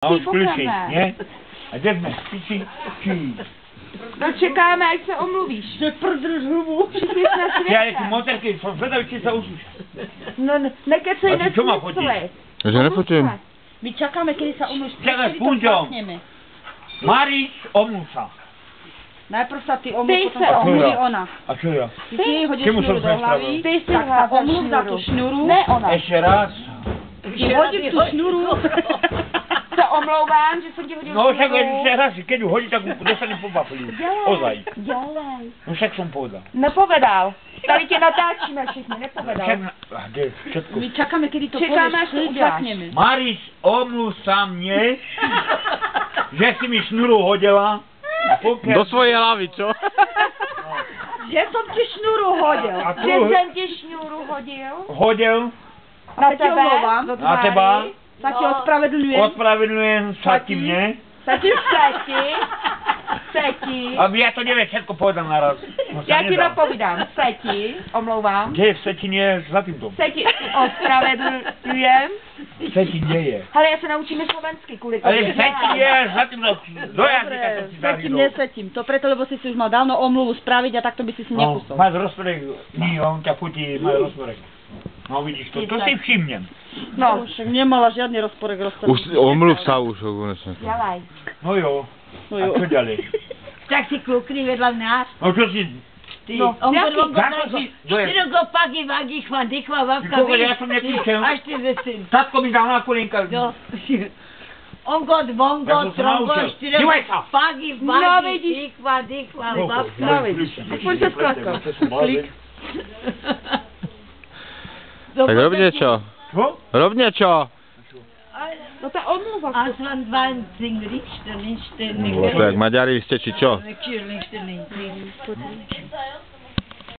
A už kličí, nie? A kde jsme? Kličí. No čekáme, až se omluvíš. Neprdrž hubu. Všichni jsme světce. Já jako motorky, jsem zvedal, či se už. No nekecej, A ty čo má fotit? My čakáme, kedy sa omluvíš. Čakaj, Punťo. Marič, omluv sa. Najprv sa ty Ty omluv, potom se sa omluví omluv. ona. A čo ja? Ty si jej hodíš Čemu šňuru som do hlavy, nespravil? Ty si tak sa omluv za tú šňuru. Ne ona. Ešte raz. Ty hodíš tú šňuru. Se omlouvám, že jsem ti hodil No však šňůru. ešte raz, keď ju hodí, tak ju dostanem po papuli. Ozaj. Dělej. No však som povedal. Nepovedal. Tady tě natáčíme všichni, nepovedal. Však, kde všetko. My čakáme, kedy to Čekáme, až povieš, to keď udáš. začneme. Marič, omluv sa mne, že si mi šnuru hodila. A pokiaľ... Do svojej hlavy, čo? Že som ti šnuru hodil. A Že tu jsem ti šňůru hodil. hodil Na ti omlouvám. do na teba. Sa ti ospravedlňujem. Ospravedlňujem sa ti mne. Seti. Aby ja to neviem všetko povedal naraz. No, sa Já ti nedá. napovídám. Seti, omlouvám. Kde je v Setine za týmto? Seti, ospravedlňujem. Setin nie je. Hele, já se naučíme slovensky kvůli tomu. Ale Setin je za týmto. Do jazyka to si Setím, zavídol. nesetím. To preto, lebo si už mal dávno omluvu spraviť a takto by si si No, nekusol. máš rozporek. Nie, on ťa chutí, máš rozporek. No vidíš to, to si všimnem. No, Však nemala žiadny rozporek. Už omluv sa už, konečne. dělej. No jo. No A jo. čo ďalej? Tak si klukni vedľa nás. No čo si... Ty, No, on jaký? Zako si... Ty go pagi, vagi, chva, vavka, Ty kokos, ja som nepíšel. Až ty vecin. Tatko mi dal na kolinka. No. Ongot, Ja vongot, som sa trongot, naučil. štyro... Dívaj sa. Pagi, No, vagi, vidíš. dikva, vavka. No vidíš. Aspoň se skladka. Klik. Tak rob niečo. Čo? Rob niečo. No to omluva. Aslan van zingrichten, nicht To jak Maďari ste, či čo? Natürlich.